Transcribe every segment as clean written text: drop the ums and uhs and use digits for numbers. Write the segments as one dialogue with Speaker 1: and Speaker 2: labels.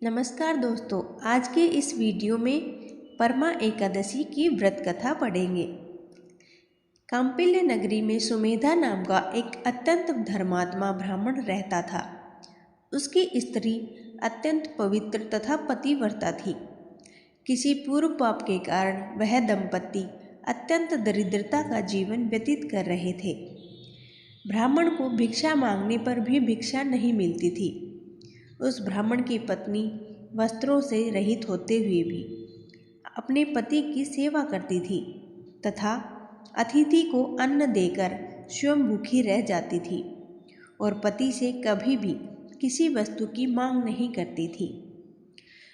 Speaker 1: नमस्कार दोस्तों, आज के इस वीडियो में परमा एकादशी की व्रत कथा पढ़ेंगे। कांपिल्य नगरी में सुमेधा नाम का एक अत्यंत धर्मात्मा ब्राह्मण रहता था। उसकी स्त्री अत्यंत पवित्र तथा पतिव्रता थी। किसी पूर्व पाप के कारण वह दंपति अत्यंत दरिद्रता का जीवन व्यतीत कर रहे थे। ब्राह्मण को भिक्षा मांगने पर भी भिक्षा नहीं मिलती थी। उस ब्राह्मण की पत्नी वस्त्रों से रहित होते हुए भी अपने पति की सेवा करती थी तथा अतिथि को अन्न देकर स्वयं भूखी रह जाती थी और पति से कभी भी किसी वस्तु की मांग नहीं करती थी।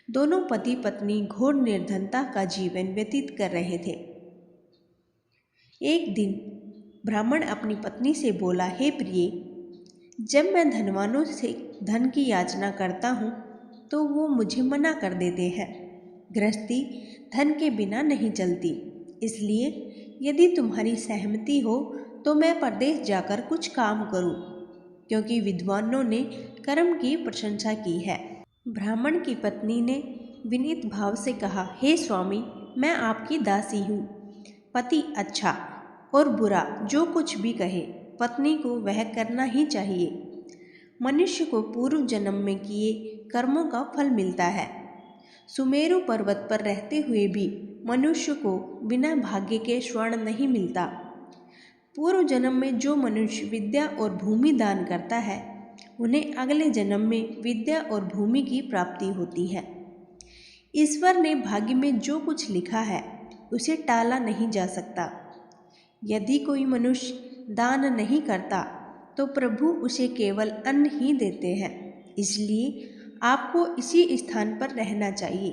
Speaker 1: दोनों पति पत्नी घोर निर्धनता का जीवन व्यतीत कर रहे थे। एक दिन ब्राह्मण अपनी पत्नी से बोला, हे प्रिय, जब मैं धनवानों से धन की याचना करता हूँ तो वो मुझे मना कर देते हैं। गृहस्थी धन के बिना नहीं चलती, इसलिए यदि तुम्हारी सहमति हो तो मैं परदेश जाकर कुछ काम करूँ, क्योंकि विद्वानों ने कर्म की प्रशंसा की है। ब्राह्मण की पत्नी ने विनीत भाव से कहा, हे स्वामी, मैं आपकी दासी हूँ। पति अच्छा और बुरा जो कुछ भी कहे, पत्नी को वह करना ही चाहिए। मनुष्य को पूर्व जन्म में किए कर्मों का फल मिलता है। सुमेरु पर्वत पर रहते हुए भी मनुष्य को बिना भाग्य के स्वर्ण नहीं मिलता। पूर्व जन्म में जो मनुष्य विद्या और भूमि दान करता है, उन्हें अगले जन्म में विद्या और भूमि की प्राप्ति होती है। ईश्वर ने भाग्य में जो कुछ लिखा है उसे टाला नहीं जा सकता। यदि कोई मनुष्य दान नहीं करता तो प्रभु उसे केवल अन्न ही देते हैं। इसलिए आपको इसी स्थान पर रहना चाहिए,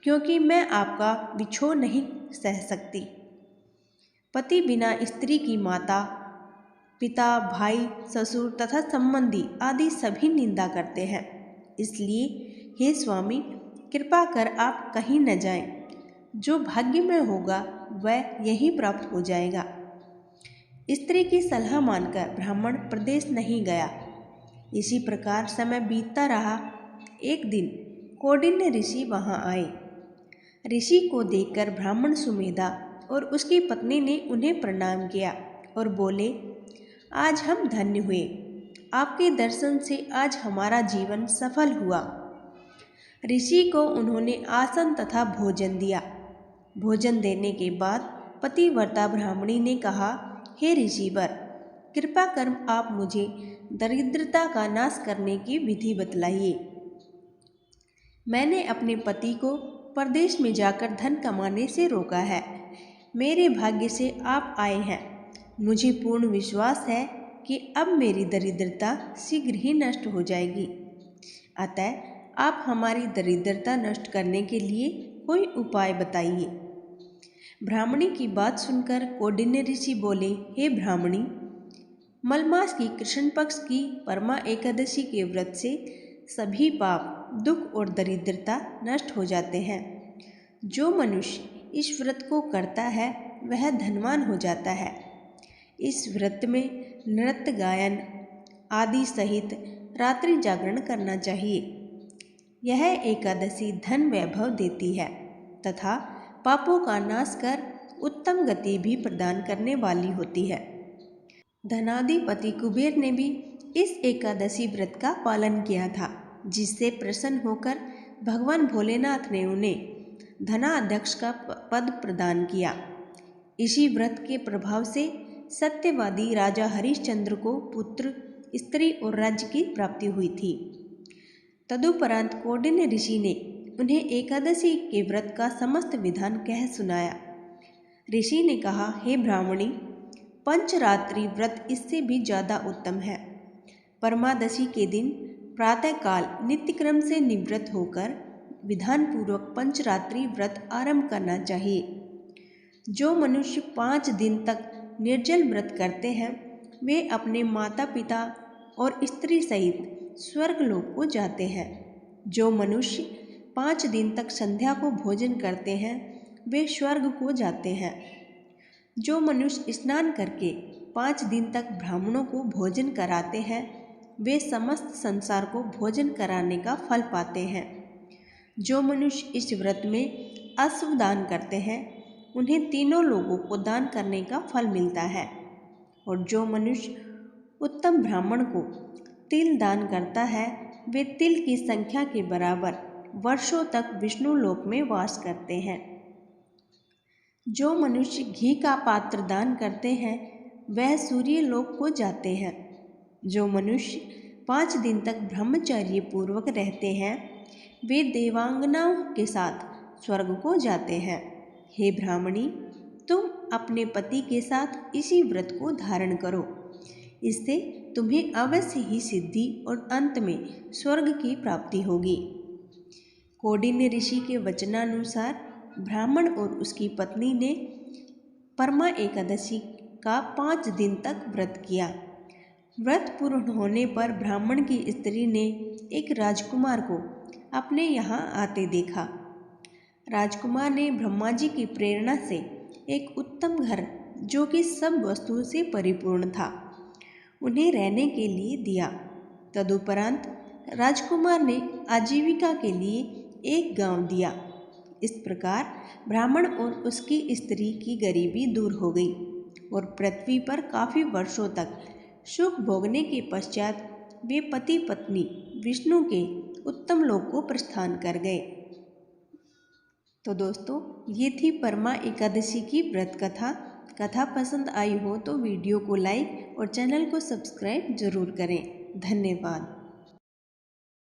Speaker 1: क्योंकि मैं आपका बिछोह नहीं सह सकती। पति बिना स्त्री की माता, पिता, भाई, ससुर तथा संबंधी आदि सभी निंदा करते हैं। इसलिए हे स्वामी, कृपा कर आप कहीं न जाएं। जो भाग्य में होगा वह यहीं प्राप्त हो जाएगा। स्त्री की सलाह मानकर ब्राह्मण प्रदेश नहीं गया। इसी प्रकार समय बीतता रहा। एक दिन कौंडिन्य ऋषि वहां आए। ऋषि को देखकर ब्राह्मण सुमेधा और उसकी पत्नी ने उन्हें प्रणाम किया और बोले, आज हम धन्य हुए। आपके दर्शन से आज हमारा जीवन सफल हुआ। ऋषि को उन्होंने आसन तथा भोजन दिया। भोजन देने के बाद पतिव्रता ब्राह्मणी ने कहा, हे ऋषिवर, कृपा कर आप मुझे दरिद्रता का नाश करने की विधि बतलाइए। मैंने अपने पति को परदेश में जाकर धन कमाने से रोका है। मेरे भाग्य से आप आए हैं। मुझे पूर्ण विश्वास है कि अब मेरी दरिद्रता शीघ्र ही नष्ट हो जाएगी। अतः आप हमारी दरिद्रता नष्ट करने के लिए कोई उपाय बताइए। ब्राह्मणी की बात सुनकर कौंडिन्य ऋषि बोले, हे ब्राह्मणी, मलमास की कृष्ण पक्ष की परमा एकादशी के व्रत से सभी पाप, दुख और दरिद्रता नष्ट हो जाते हैं। जो मनुष्य इस व्रत को करता है वह धनवान हो जाता है। इस व्रत में नृत्य, गायन आदि सहित रात्रि जागरण करना चाहिए। यह एकादशी धन वैभव देती है तथा पापों का नाश कर उत्तम गति भी प्रदान करने वाली होती है। धनाधिपति कुबेर ने भी इस एकादशी व्रत का पालन किया था, जिससे प्रसन्न होकर भगवान भोलेनाथ ने उन्हें धनाध्यक्ष का पद प्रदान किया। इसी व्रत के प्रभाव से सत्यवादी राजा हरिश्चंद्र को पुत्र, स्त्री और राज्य की प्राप्ति हुई थी। तदुपरांत कौंडिन्य ऋषि ने उन्हें एकादशी के व्रत का समस्त विधान कह सुनाया। ऋषि ने कहा, हे ब्राह्मणी, पंचरात्रि व्रत इससे भी ज़्यादा उत्तम है। परमादशी के दिन प्रातःकाल नित्यक्रम से निवृत्त होकर विधान पूर्वक पंचरात्रि व्रत आरंभ करना चाहिए। जो मनुष्य 5 दिन तक निर्जल व्रत करते हैं वे अपने माता पिता और स्त्री सहित स्वर्गलोक को जाते हैं। जो मनुष्य 5 दिन तक संध्या को भोजन करते हैं वे स्वर्ग को जाते हैं। जो मनुष्य स्नान करके 5 दिन तक ब्राह्मणों को भोजन कराते हैं वे समस्त संसार को भोजन कराने का फल पाते हैं। जो मनुष्य इस व्रत में अश्व दान करते हैं उन्हें तीनों लोगों को दान करने का फल मिलता है। और जो मनुष्य उत्तम ब्राह्मण को तिल दान करता है वे तिल की संख्या के बराबर वर्षों तक विष्णु लोक में वास करते हैं। जो मनुष्य घी का पात्र दान करते हैं वह सूर्य लोक को जाते हैं। जो मनुष्य 5 दिन तक ब्रह्मचर्य पूर्वक रहते हैं वे देवांगनाओं के साथ स्वर्ग को जाते हैं। हे ब्राह्मणी, तुम अपने पति के साथ इसी व्रत को धारण करो, इससे तुम्हें अवश्य ही सिद्धि और अंत में स्वर्ग की प्राप्ति होगी। कौंडिन्य ऋषि के वचनानुसार ब्राह्मण और उसकी पत्नी ने परमा एकादशी का 5 दिन तक व्रत किया। व्रत पूर्ण होने पर ब्राह्मण की स्त्री ने एक राजकुमार को अपने यहाँ आते देखा। राजकुमार ने ब्रह्मा जी की प्रेरणा से एक उत्तम घर जो कि सब वस्तुओं से परिपूर्ण था उन्हें रहने के लिए दिया। तदुपरांत राजकुमार ने आजीविका के लिए एक गांव दिया। इस प्रकार ब्राह्मण और उसकी स्त्री की गरीबी दूर हो गई और पृथ्वी पर काफ़ी वर्षों तक सुख भोगने के पश्चात वे पति पत्नी विष्णु के उत्तम लोक को प्रस्थान कर गए। तो दोस्तों, ये थी परमा एकादशी की व्रत कथा। कथा पसंद आई हो तो वीडियो को लाइक और चैनल को सब्सक्राइब जरूर करें। धन्यवाद।